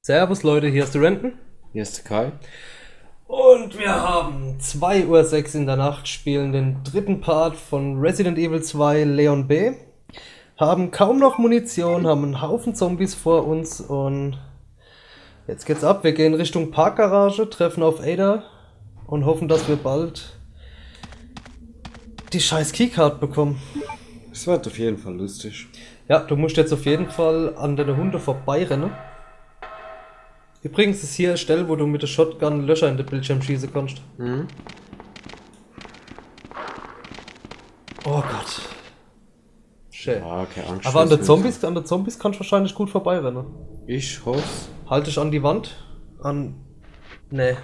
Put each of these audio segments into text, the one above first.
Servus Leute, hier ist der Renton. Hier ist der Kai. Und wir haben 2:06 Uhr in der Nacht, spielen den dritten Part von Resident Evil 2 Leon B. Haben kaum noch Munition, haben einen Haufen Zombies vor uns und jetzt geht's ab. Wir gehen Richtung Parkgarage, treffen auf Ada und hoffen, dass wir bald die scheiß Keycard bekommen. Es wird auf jeden Fall lustig. Ja, du musst jetzt auf jeden Fall an deine Hunde vorbeirennen. Übrigens ist hier eine Stelle, wo du mit der Shotgun Löcher in den Bildschirm schießen kannst. Mhm. Oh Gott. Schön. Ja, keine Angst. Aber an der Zombies kannst du wahrscheinlich gut vorbeirennen. Ich hoffe. Halt dich an die Wand. Nee.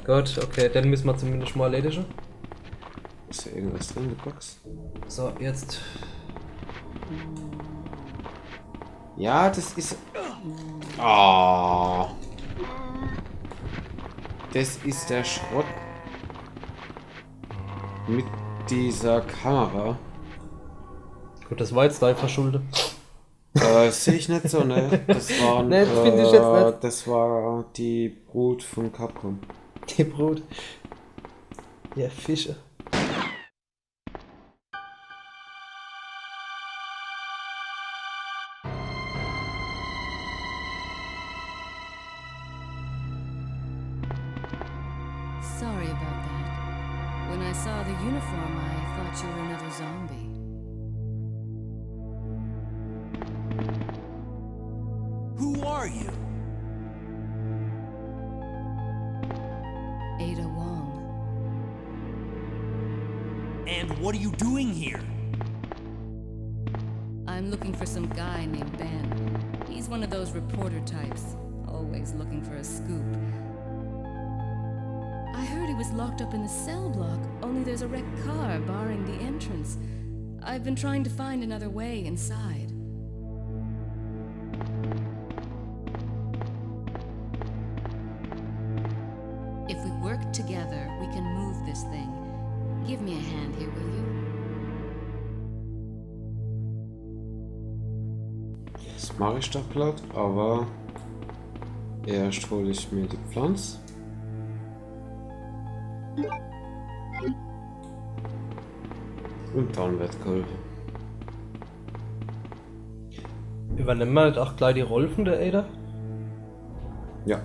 Gut, okay, den müssen wir zumindest mal erledigen. Ist da irgendwas drin, die Box? So, jetzt. Ja, das ist. Ah. Das ist der Schrott. Mit dieser Kamera. Gut, das war jetzt dein Verschulde. Sehe ich nicht so, ne? Das war. Nee, das finde ich jetzt nicht. Das war die Brut von Capcom. Die Brut. Ja, Fische. Sorry about that. When I saw the uniform, I thought you were another zombie. Who are you? Ada Wong. And what are you doing here? I'm looking for some guy named Ben. He's one of those reporter types, always looking for a scoop. I heard he was locked up in the cell block, only there's a wrecked car barring the entrance. I've been trying to find another way inside. If we work together, we can move this thing. Give me a hand here, will you? Das mache ich doch glatt, aber erst hole ich mir die Pflanze. Und dann wird geholfen. Übernehmen wir nicht auch gleich die Rolle von der Ada? Ja.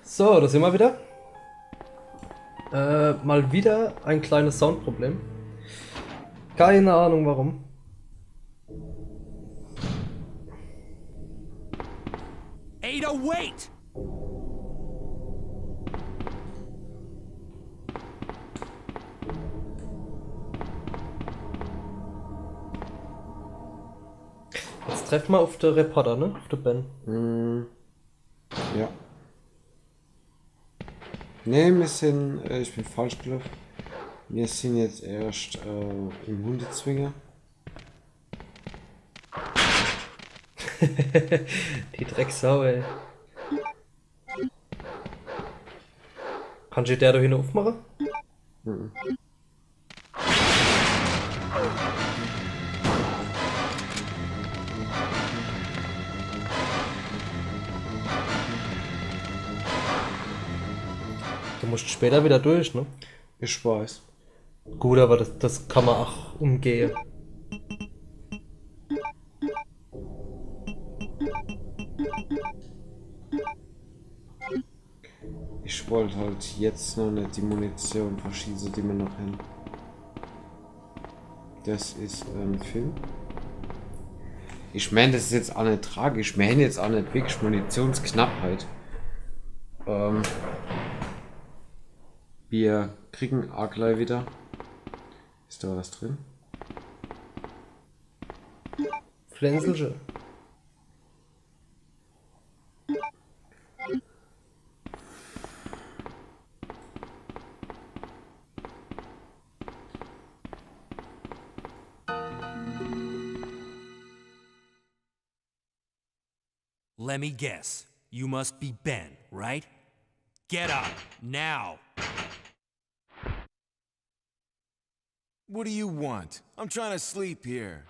So, da sind wir wieder. Mal wieder ein kleines Soundproblem. Keine Ahnung warum. Ada, wait! Jetzt treffen wir auf den Reporter, ne? Auf den Ben. Ja. Ne, wir sind. Ich bin falsch gelaufen. Wir sind jetzt erst im Hundezwinger. Die Drecksau, ey. Kannst du der da hin aufmachen? Du musst später wieder durch, ne? Ich weiß. Gut, aber das kann man auch umgehen. Ich wollte halt jetzt noch nicht die Munition verschießen, die wir noch haben. Das ist ein Film. Ich meine, das ist jetzt auch nicht tragisch. Wir haben jetzt auch nicht wirklich Munitionsknappheit. Wir kriegen auch gleich wieder. Ist da was drin? Flenselsche. Let me guess. You must be Ben, right? Get up, now. What do you want? I'm trying to sleep here.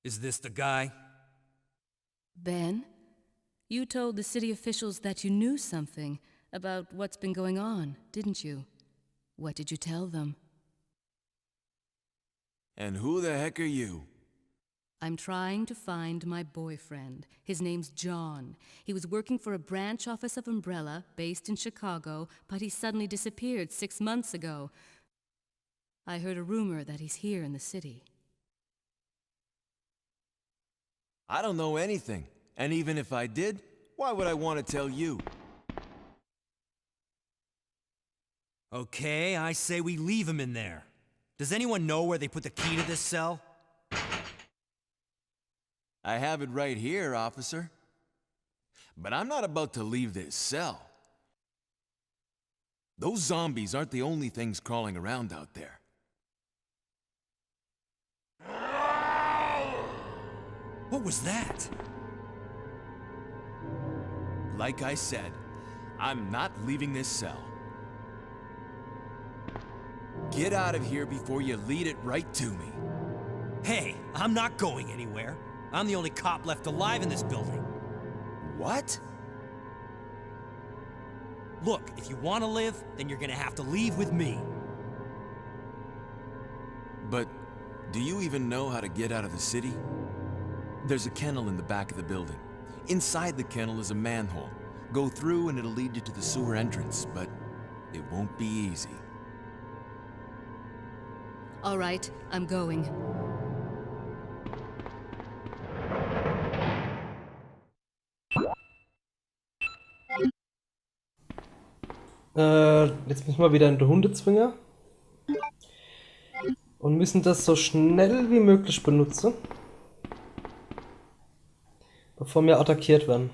Is this the guy? Ben, you told the city officials that you knew something about what's been going on, didn't you? What did you tell them? And who the heck are you? I'm trying to find my boyfriend. His name's John. He was working for a branch office of Umbrella, based in Chicago, but he suddenly disappeared 6 months ago. I heard a rumor that he's here in the city. I don't know anything. And even if I did, why would I want to tell you? Okay, I say we leave him in there. Does anyone know where they put the key to this cell? I have it right here, officer. But I'm not about to leave this cell. Those zombies aren't the only things crawling around out there. What was that? Like I said, I'm not leaving this cell. Get out of here before you lead it right to me. Hey, I'm not going anywhere. I'm the only cop left alive in this building. What? Look, if you want to live, then you're gonna have to leave with me. But do you even know how to get out of the city? There's a kennel in the back of the building. Inside the kennel is a manhole. Go through and it'll lead you to the sewer entrance, but it won't be easy. All right, I'm going. Jetzt müssen wir wieder in den Hundezwinger. Und müssen das so schnell wie möglich benutzen. Bevor wir attackiert werden.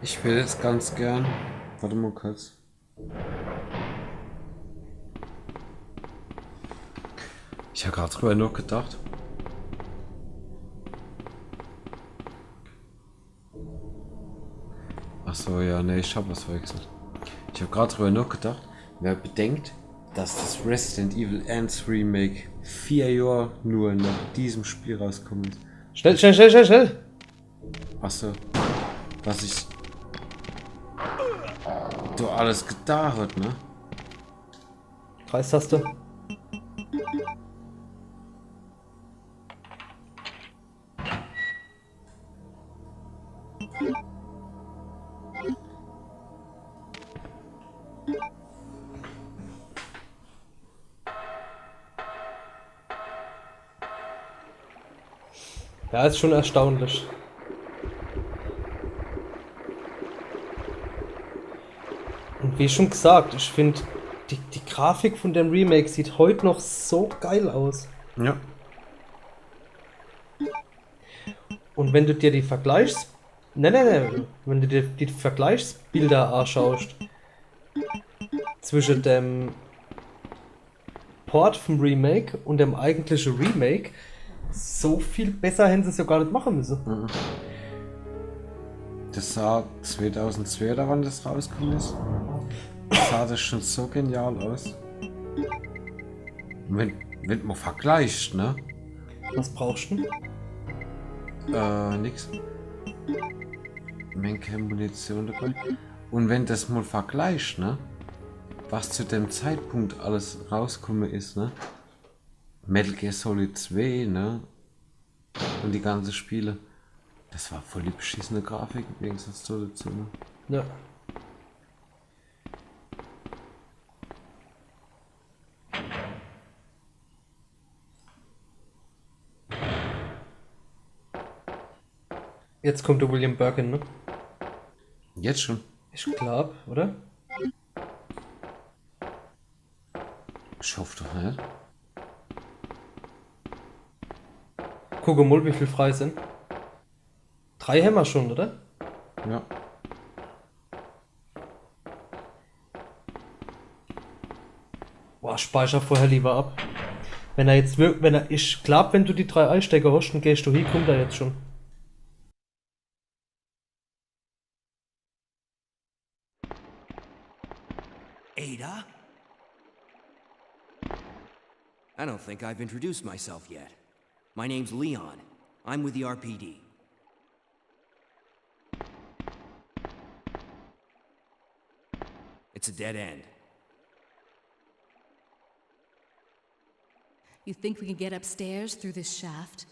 Ich will jetzt ganz gern. Warte mal kurz. Ich habe gerade drüber nachgedacht. Achso, ja, ne, ich habe was verwechselt. Ich habe gerade drüber nachgedacht, wer bedenkt, dass das Resident Evil Ends Remake 4 Jahre nur nach diesem Spiel rauskommen ist. Schnell, schnell, schnell, schnell, schnell! Achso, was ich du alles getan hat, ne? Kreistaste. Ja, ist schon erstaunlich. Und wie schon gesagt, ich finde, die Grafik von dem Remake sieht heute noch so geil aus. Ja. Und wenn du dir die wenn du dir die Vergleichsbilder anschaust zwischen dem Port vom Remake und dem eigentlichen Remake, so viel besser hätten sie es ja gar nicht machen müssen. Das sah 2002, da wann das rausgekommen ist, sah das schon so genial aus. Wenn man vergleicht, ne? Was brauchst du? Nix. Menge Munition dabei. Und wenn das mal vergleicht, ne? Was zu dem Zeitpunkt alles rausgekommen ist, ne? Metal Gear Solid 2, ne? Und die ganzen Spiele. Das war voll die beschissene Grafik im Gegensatz dazu, ne? Ja. Jetzt kommt der William Birkin, ne? Jetzt schon? Ich glaub, oder? Ich hoffe doch nicht. Guck mal, wie viel frei sind. 3 haben wir schon, oder? Ja. Boah, speicher vorher lieber ab. Ich glaube, wenn du die 3 Einstecker hast, dann gehst du hin, kommt er jetzt schon. I don't think I've introduced myself yet. My name's Leon. I'm with the RPD. It's a dead end. You think we can get upstairs through this shaft?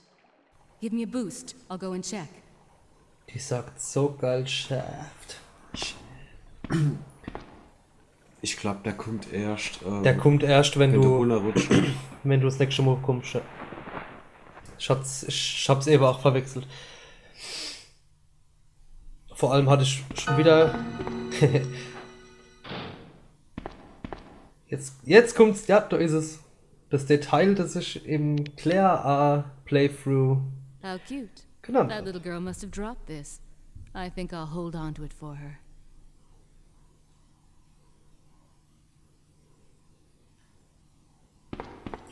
Give me a boost. I'll go and check. Die sagt so geil Shaft. Ich glaube, der kommt erst. Der kommt erst, wenn wenn du du runterrutschst. wenn du das nächste Mal kommst. Ja. Ich hab's eben auch verwechselt. Vor allem hatte ich schon wieder. jetzt kommt's, ja, da ist es. Das Detail, das ich im Claire A Playthrough How cute. genannt That habe. little girl must have dropped this. I think I'll hold on to it for her.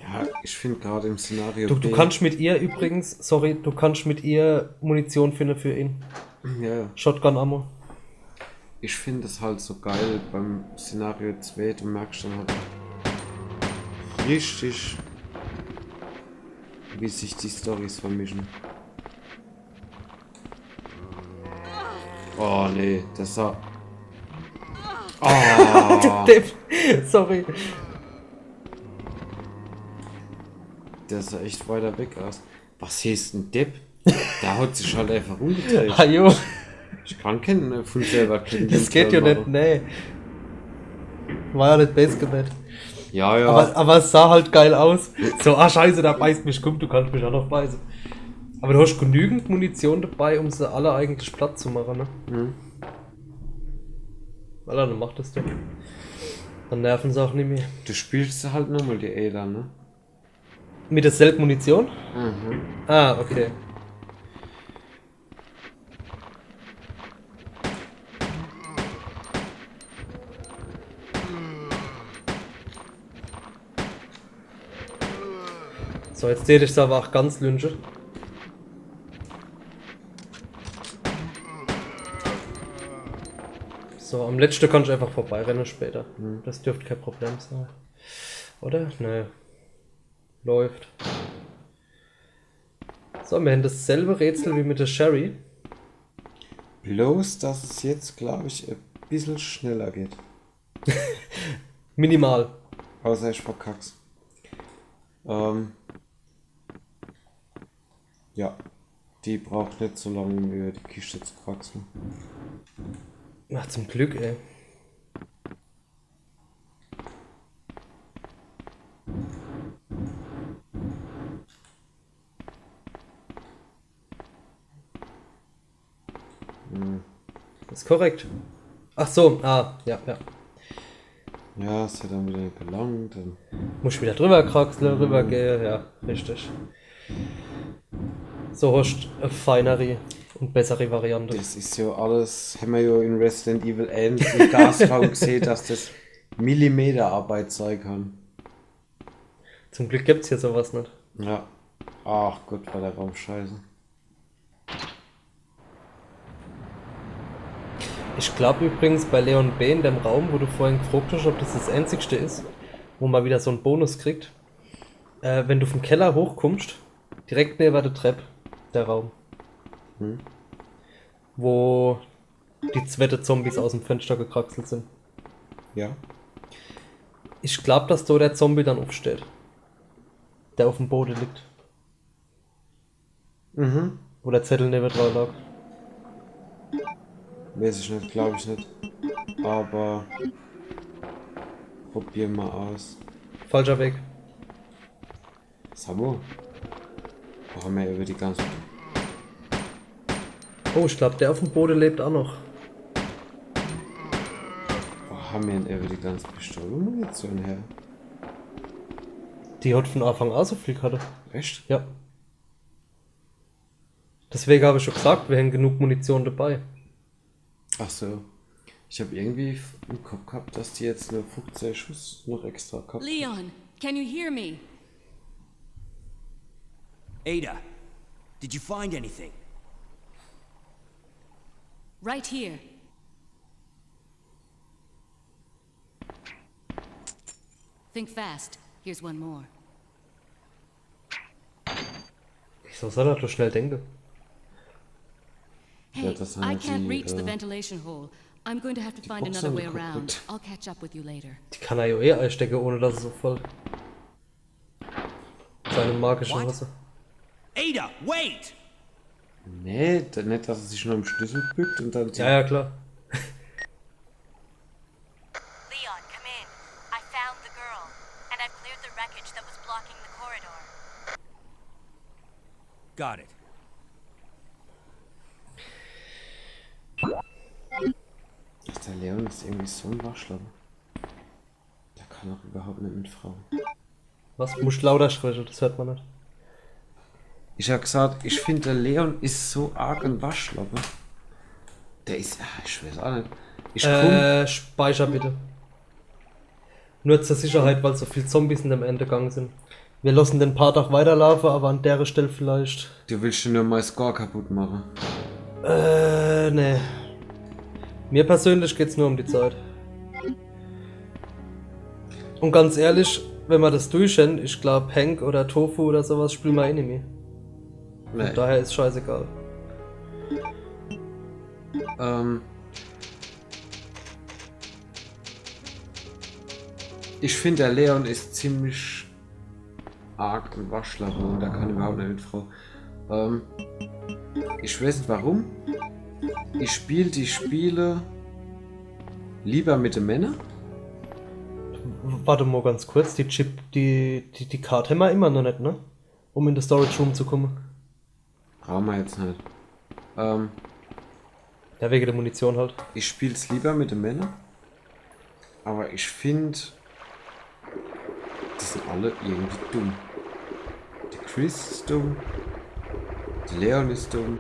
Ja, ich finde gerade im Szenario. Du B- kannst mit ihr übrigens, sorry, du kannst mit ihr Munition finden für ihn. Ja, Shotgun Ammo. ich finde es halt so geil beim Szenario 2. Du merkst dann halt richtig, wie sich die Storys vermischen. Oh nee, das sah. Oh, Depp. Sorry. der sah echt weiter weg aus. Was hieß denn Depp? Der hat sich halt einfach umgedreht. Ajo, Ich kann keinen von selber kennen. das geht ja nicht, nee. War ja nicht base gemeint. Ja, ja. Aber es sah halt geil aus. So, ah scheiße, da beißt mich, komm, du kannst mich auch noch beißen. Aber du hast genügend Munition dabei, um sie alle eigentlich platt zu machen, ne? Mhm. Alter, dann mach das doch. Dann nerven sie auch nicht mehr. Du spielst halt nochmal die Ada, ne? Mit derselben Munition? Mhm. Ah, okay. So, jetzt sehe ich es aber auch ganz lünche. So, am letzten kann ich einfach vorbeirennen später. Das dürfte kein Problem sein. Oder? Nee. Läuft. So, wir haben dasselbe Rätsel wie mit der Sherry. Bloß, dass es jetzt, glaube ich, ein bisschen schneller geht. Minimal. Außer ich verkack's. Ja. Die braucht nicht so lange, um über die Kiste zu kraxeln. Ach, zum Glück, ey. Ist korrekt. Ach so, ja, ja. Ja, es hat dann wieder gelangt. Und Muss ich wieder drüber kraxeln, rüber gehen, ja, richtig. So hast du eine feinere und bessere Variante. das ist ja alles, haben wir ja in Resident Evil 1 im Gasraum gesehen, dass das Millimeterarbeit sein kann. Zum Glück gibt's hier sowas nicht. Ja. Ach Gott, war der Raum scheiße. Ich glaube übrigens bei Leon B. in dem Raum, wo du vorhin gefragt hast, ob das das einzigste ist, wo man wieder so einen Bonus kriegt. Wenn du vom Keller hochkommst, direkt neben der Treppe, der Raum. Wo die zweite Zombies aus dem Fenster gekraxelt sind. Ja. Ich glaube, dass da der Zombie dann aufsteht. Der auf dem Boden liegt. Mhm. Wo der Zettel neben dran lag. Weiß ich nicht, glaube ich nicht. Aber probier mal aus. Falscher Weg. Sabo. Wo haben wir über die ganze. Oh, ich glaube, der auf dem Boden lebt auch noch. Wo haben wir denn über die ganze Pistolenmunition her? Die hat von Anfang an so viel gehabt. Echt? Ja. Deswegen habe ich schon gesagt, wir haben genug Munition dabei. Ach so. Ich habe irgendwie im Kopf gehabt, dass die jetzt nur 15 Schuss noch extra gehabt haben. Leon, can you hear me? Ada, did you find anything? Right here. Think fast. Here's one more. Wieso soll er so schnell denken? Hey, das I haben can't die, reach the ventilation hole. I'm going to have to find Boxen another way kaputt. around. I'll catch up with you later. Die kann er ja eh einstecken, ohne dass er so voll. Seine magische What? Hose. Ada, wait! Nee, nicht, dass er sich nur am Schlüssel bückt und dann... Ja, ja, klar. Leon, come in. I found the girl, and I've cleared the wreckage that was blocking the corridor. Got it. Der Leon ist irgendwie so ein Waschlappen. Der kann auch überhaupt nicht mit Frauen. Was? Musst lauter sprechen, das hört man nicht. Ich habe gesagt, ich finde der Leon ist so arg ein Waschlappe. Der ist, ich weiß auch nicht. Ich komm, Speicher bitte. Nur zur Sicherheit, weil so viele Zombies in dem Ende gegangen sind. Wir lassen den Part auch weiterlaufen, aber an der Stelle vielleicht. du willst schon nur mein Score kaputt machen. Nee. Mir persönlich geht's nur um die Zeit. Und ganz ehrlich, wenn wir das durchhängen, ich glaube Hank oder Tofu oder sowas spielen wir eh nicht mehr. Nee. Von daher ist scheißegal. Ich finde der Leon ist ziemlich arg ein Waschlappe und da kann überhaupt nicht mit Frau. Ich weiß nicht warum. Ich spiele die Spiele lieber mit den Männern. Warte mal ganz kurz, die Karte haben wir immer noch nicht, ne? Um in den Storage Room zu kommen. Brauchen wir jetzt nicht. Ja, wegen der Munition halt. Ich spiele es lieber mit den Männern. Aber ich finde, die sind alle irgendwie dumm. Der Chris ist dumm. Der Leon ist dumm.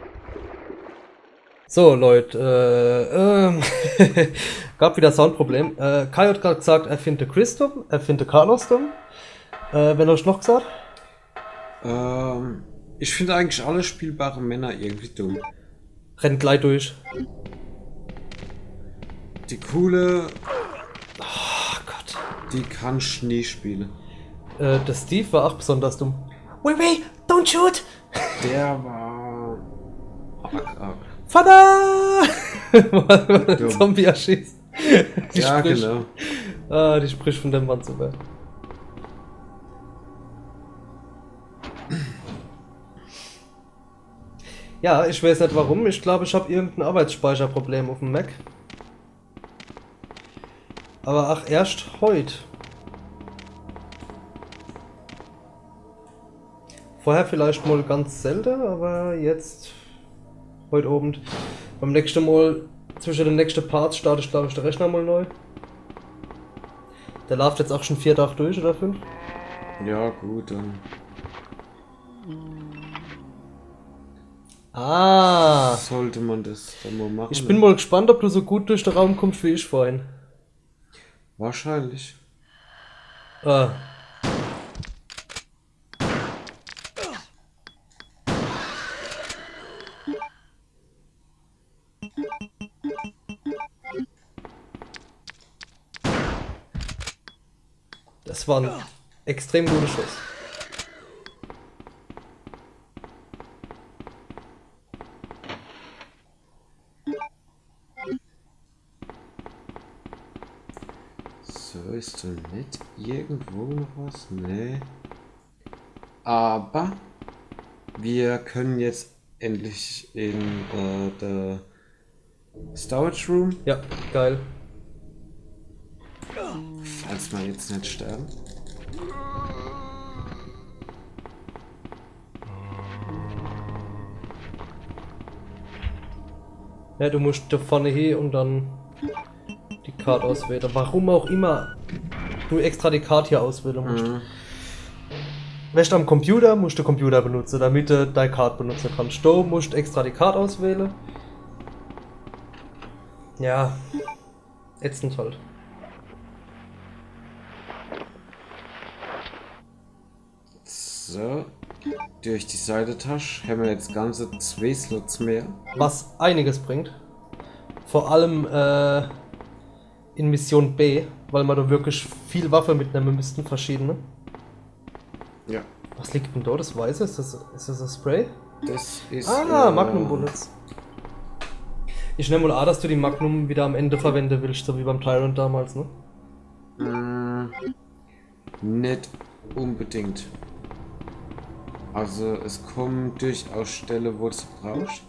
So, Leute, gab wieder Soundproblem. Kai hat gerade gesagt, er findet Chris dumm, er findet Carlos dumm. Wer hat noch gesagt? Ich finde eigentlich alle spielbaren Männer irgendwie dumm. Rennt gleich durch. Die coole, Oh Gott. die kann ich nie spielen. Der Steve war auch besonders dumm. Wait, don't shoot! Der war arg. Vater! Dumm. Zombie erschießt. Die Ja, spricht. genau. Die spricht von dem Mann super. Ja, ich weiß nicht warum. Ich glaube, ich habe irgendein Arbeitsspeicherproblem auf dem Mac. Aber ach, erst heute. Vorher vielleicht mal ganz selten, aber jetzt heute Abend. Beim nächsten Mal, zwischen den nächsten Parts starte ich glaube ich den Rechner mal neu. Der läuft jetzt auch schon 4 Tage durch oder 5. Ja, gut, dann. Ah! Sollte man das dann mal machen. Ich bin mal gespannt, ob du so gut durch den Raum kommst wie ich vorhin. Wahrscheinlich. Ah. Das war ein extrem guter Schuss. So, ist da nicht irgendwo noch was? Nee. Aber wir können jetzt endlich in der Storage Room, Ja, geil. falls wir jetzt nicht sterben. Ja, du musst da vorne hin und dann die Karte auswählen. Warum auch immer du extra die Karte hier auswählen musst. Wenn du am Computer, musst du den Computer benutzen, damit du deine Karte benutzen kannst. Du musst extra die Karte auswählen. Ja, ätzend halt. So, durch die Seitentasche haben wir jetzt ganze 2 Slots mehr. Was einiges bringt. Vor allem in Mission B, weil man da wirklich viel Waffe mitnehmen müssten, verschiedene. Ja. Was liegt denn da? Das Weiße? Ist das ein Spray? Das ist. Magnum Bullets. Ich nehme mal an, dass du die Magnum wieder am Ende verwenden willst, so wie beim Tyrant damals, ne? Nicht unbedingt. Also es kommen durchaus Stellen, wo du es brauchst.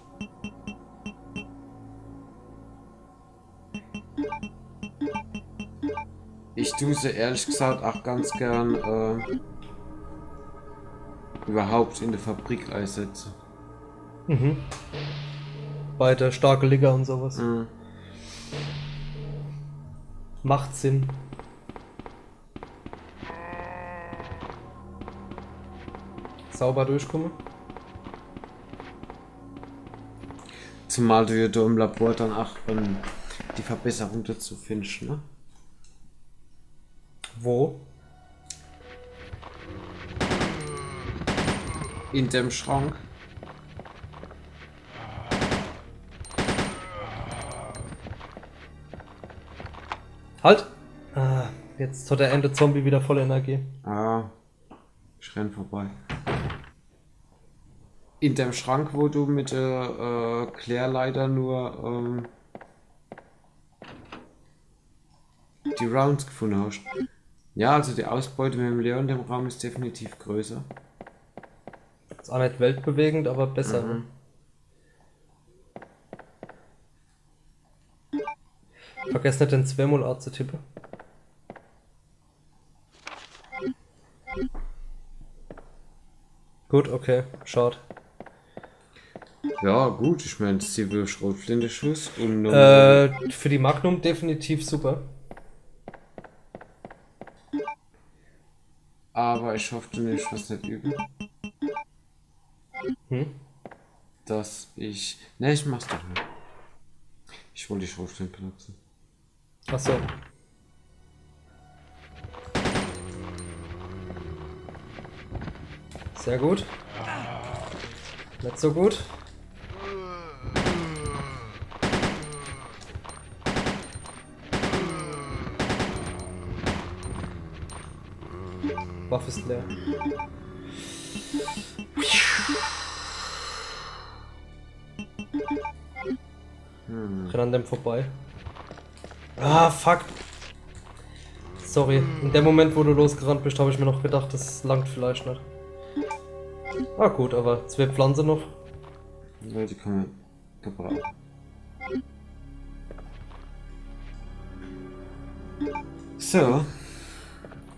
Ich tue sie ehrlich gesagt auch ganz gern überhaupt in der Fabrik einsetzen. Mhm. Bei der starke Liga und sowas. Mhm. Macht Sinn. Sauber durchkommen. Zumal du ja da im Labor dann auch die Verbesserung dazu findest, ne? Wo? In dem Schrank. Halt! Jetzt hat der Ende Zombie wieder voll Energie. Ich renn vorbei. In dem Schrank, wo du mit der Klärleiter nur die Rounds gefunden hast. Ja, also die Ausbeute mit dem Leon in dem Raum ist definitiv größer. Ist auch nicht weltbewegend, aber besser. Ne? Vergesst nicht den Zwermul-Art zu tippen. Gut, okay, schade. Ja, gut, ich meine, Civil Schrotflinte-Schuss und für die Magnum definitiv super. aber ich hoffe, du nimmst was nicht übel. Dass ich. Ne, ich mach's doch nicht. Ich wollte die Schrotflinte benutzen. Achso. Sehr gut. Nicht so gut. Waffe ist leer. Renn an dem vorbei. Ah, fuck. Sorry. In dem Moment, wo du losgerannt bist, habe ich mir noch gedacht, das langt vielleicht nicht. Ah gut, aber 2 Pflanzen noch. Ja, die kann man gebrauchen. So.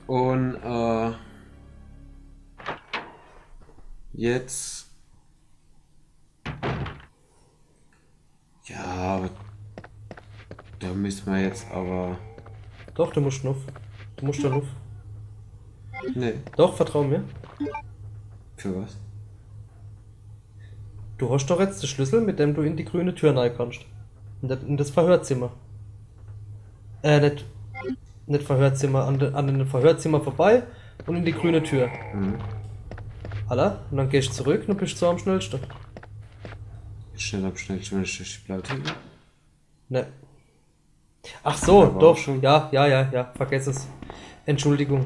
Und jetzt. Ja, aber da müssen wir jetzt aber. Doch, du musst nuff. Du musst da nuff. Nee, Doch, vertrau mir. für was? Du hast doch jetzt den Schlüssel, mit dem du in die grüne Tür rein kannst. In das Verhörzimmer. Nicht Verhörzimmer, an den Verhörzimmer vorbei und in die grüne Tür. Alla, und dann gehst du zurück und bist du am schnellsten. Schnell am schnellsten, wenn ich durch die Blaute gehe. Ne. Ach so, Aber doch. auch schon. Ja, vergess es. Entschuldigung.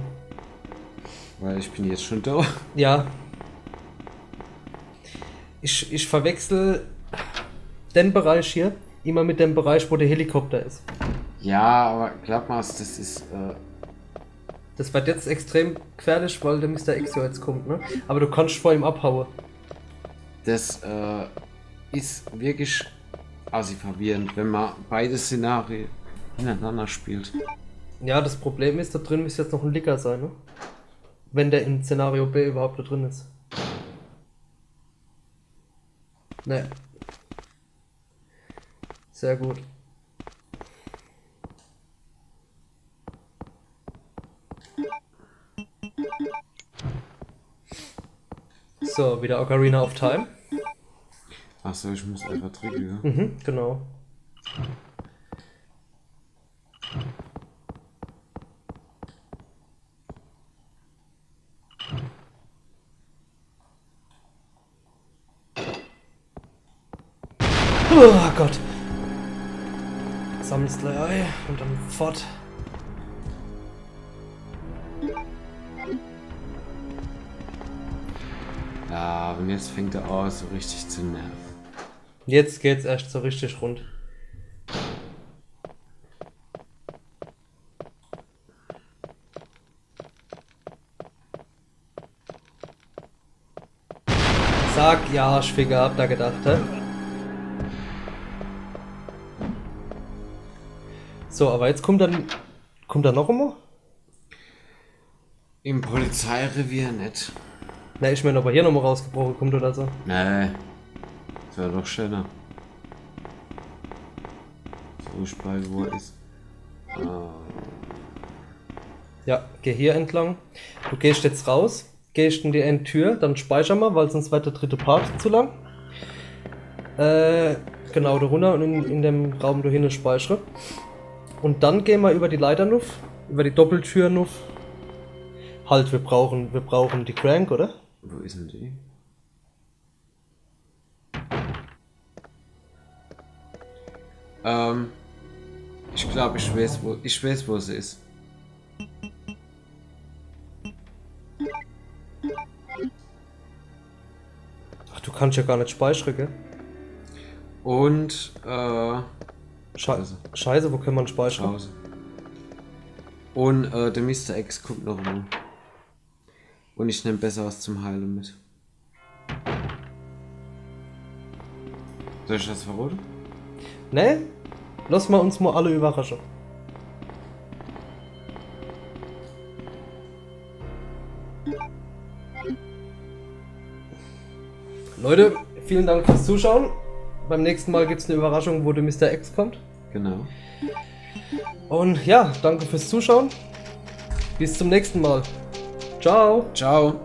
Weil ich bin jetzt schon da. Ja. Ich verwechsel den Bereich hier immer mit dem Bereich, wo der Helikopter ist. Ja, aber glaub mal, das ist. Das wird jetzt extrem gefährlich, weil der Mr. X ja jetzt kommt, ne? Aber du kannst vor ihm abhauen. Das ist wirklich verwirrend, wenn man beide Szenarien hintereinander spielt. Ja, das Problem ist, da drin müsste jetzt noch ein Licker sein, ne? Wenn der in Szenario B überhaupt da drin ist. Ne. Sehr gut. So, wieder Ocarina of Time. Achso, ich muss einfach triggern. Mhm, genau. Oh Gott. Sammelst gleich ein und dann fort. Ja, und jetzt fängt er an, so richtig zu nerven. Jetzt geht's erst so richtig rund. Sag ja, Schwinger, hab da gedacht, hä? So, aber jetzt kommt dann noch einmal? Im Polizeirevier nicht. Na, ich meine, ob er hier nochmal rausgebrochen kommt oder so. Nee. Das wäre doch schöner. So, ich bleibe, wo er ist. Ja, geh hier entlang. Du gehst jetzt raus, gehst in die Endtür, dann speicher mal, weil sonst wird der dritte Part zu lang. Genau, da runter und in dem Raum da hinten speichere. Und dann gehen wir über die Leiter nuff, über die Doppeltür nuff. Halt, wir brauchen die Crank, oder? Wo ist denn die? Ich glaube, ich weiß, wo sie ist. Ach, du kannst ja gar nicht speichern, gell? Und, Scheiße, wo kann man speichern? Pause. Und, der Mr. X kommt noch mal. Und ich nehme besser was zum Heilen mit. Soll ich das verraten? Nee? Lass mal uns mal alle überraschen. Leute, vielen Dank fürs Zuschauen. Beim nächsten Mal gibt es eine Überraschung, wo der Mr. X kommt. Genau. Und ja, danke fürs Zuschauen. Bis zum nächsten Mal. Ciao. Ciao.